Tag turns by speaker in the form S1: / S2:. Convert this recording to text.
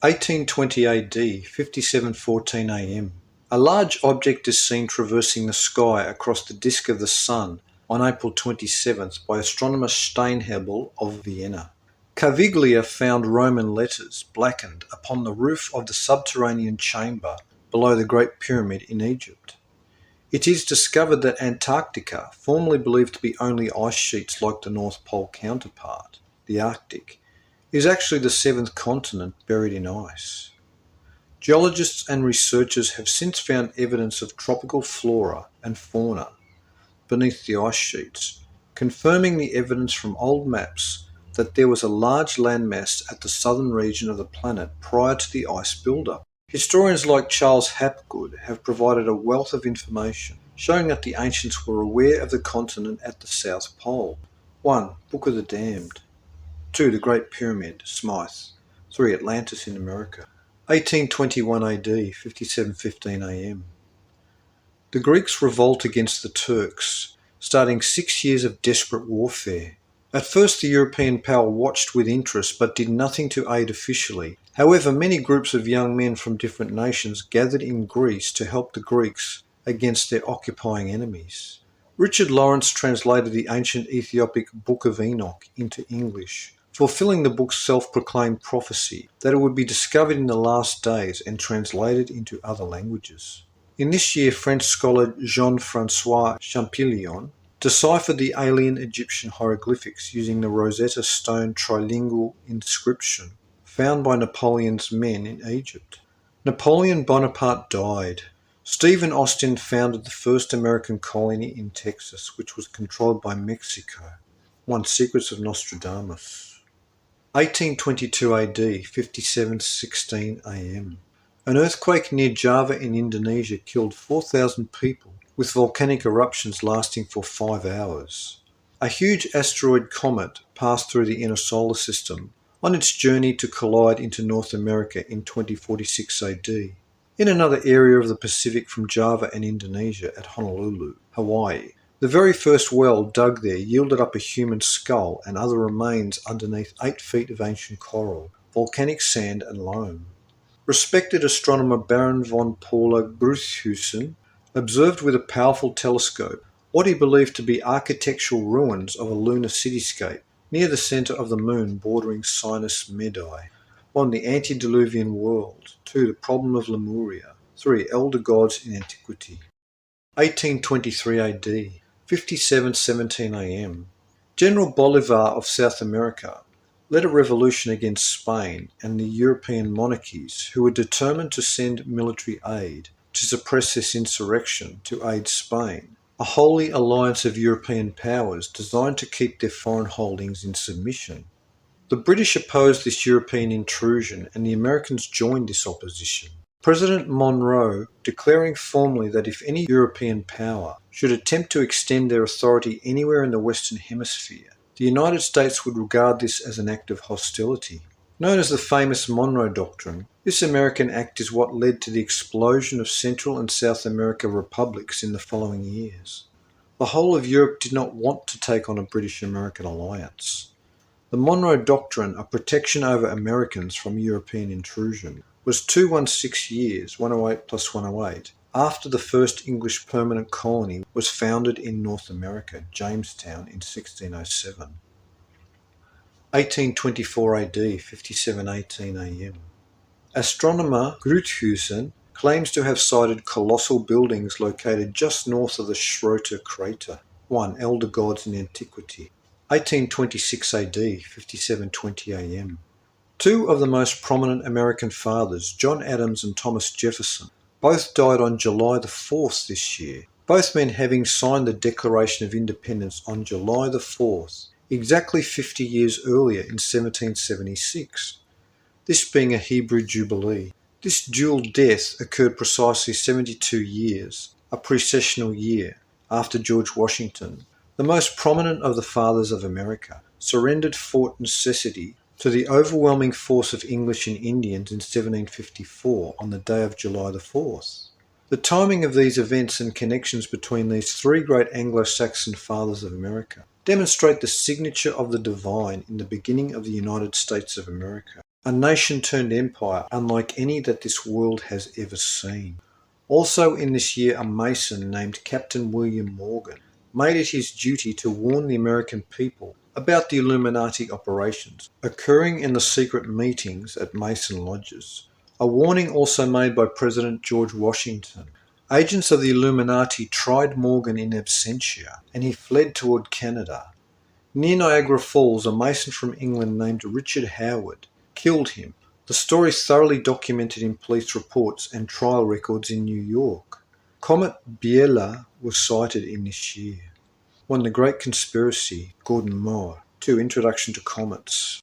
S1: 1820 AD, 57:14 am. A large object is seen traversing the sky across the disk of the Sun on April 27th by astronomer Steinhebel of Vienna. Caviglia found Roman letters, blackened, upon the roof of the subterranean chamber below the Great Pyramid in Egypt. It is discovered that Antarctica, formerly believed to be only ice sheets like the North Pole counterpart, the Arctic, is actually the seventh continent buried in ice. Geologists and researchers have since found evidence of tropical flora and fauna beneath the ice sheets, confirming the evidence from old maps that there was a large landmass at the southern region of the planet prior to the ice buildup. Historians like Charles Hapgood have provided a wealth of information showing that the ancients were aware of the continent at the South Pole. 1. Book of the Damned. 2. The Great Pyramid, Smythe. 3. Atlantis in America. 1821 AD, 57:15 am. The Greeks revolt against the Turks, starting 6 years of desperate warfare. At first the European power watched with interest but did nothing to aid officially. However, many groups of young men from different nations gathered in Greece to help the Greeks against their occupying enemies. Richard Lawrence translated the ancient Ethiopic Book of Enoch into English, fulfilling the book's self-proclaimed prophecy that it would be discovered in the last days and translated into other languages. In this year, French scholar Jean-François Champollion deciphered the alien Egyptian hieroglyphics using the Rosetta Stone trilingual inscription found by Napoleon's men in Egypt. Napoleon Bonaparte died. Stephen Austin founded the first American colony in Texas, which was controlled by Mexico. 1. Secrets of Nostradamus. 1822 AD, 57:16 am. An earthquake near Java in Indonesia killed 4,000 people, with volcanic eruptions lasting for 5 hours. A huge asteroid comet passed through the inner solar system on its journey to collide into North America in 2046 AD. In another area of the Pacific from Java and Indonesia at Honolulu, Hawaii, the very first well dug there yielded up a human skull and other remains underneath 8 feet of ancient coral, volcanic sand and loam. Respected astronomer Baron von Paula Gruithuisen observed with a powerful telescope what he believed to be architectural ruins of a lunar cityscape near the centre of the moon bordering Sinus Medai. 1. The Antediluvian World. 2. The Problem of Lemuria. 3. Elder Gods in Antiquity. 1823 AD, 57:17 am. General Bolivar of South America led a revolution against Spain and the European monarchies who were determined to send military aid to suppress this insurrection to aid Spain, a holy alliance of European powers designed to keep their foreign holdings in submission. The British opposed this European intrusion and the Americans joined this opposition. President Monroe declaring formally that if any European power should attempt to extend their authority anywhere in the Western Hemisphere, the United States would regard this as an act of hostility. Known as the famous Monroe Doctrine, this American act is what led to the explosion of Central and South America republics in the following years. The whole of Europe did not want to take on a British-American alliance. The Monroe Doctrine, a protection over Americans from European intrusion, was 216 years, 108 plus 108, after the first English permanent colony was founded in North America, Jamestown, in 1607. 1824 AD, 57:18 am. Astronomer Gruithuisen claims to have sighted colossal buildings located just north of the Schroter crater. 1. Elder Gods in Antiquity. 1826 AD, 57:20 am. Two of the most prominent American fathers, John Adams and Thomas Jefferson, both died on July the 4th this year, both men having signed the Declaration of Independence on July the 4th, exactly 50 years earlier in 1776, this being a Hebrew Jubilee. This dual death occurred precisely 72 years, a precessional year, after George Washington, the most prominent of the fathers of America, surrendered Fort Necessity to the overwhelming force of English and Indians in 1754 on the day of July the 4th. The timing of these events and connections between these three great Anglo-Saxon fathers of America demonstrate the signature of the divine in the beginning of the United States of America. a nation turned empire unlike any that this world has ever seen. Also in this year, a Mason named Captain William Morgan made it his duty to warn the American people about the Illuminati operations occurring in the secret meetings at Mason lodges. A warning also made by President George Washington. Agents of the Illuminati tried Morgan in absentia, and he fled toward Canada. Near Niagara Falls, a Mason from England named Richard Howard killed him. The story is thoroughly documented in police reports and trial records in New York. Comet Biela was sighted in this year. 1. The Great Conspiracy, Gordon Moore. 2. Introduction to Comets.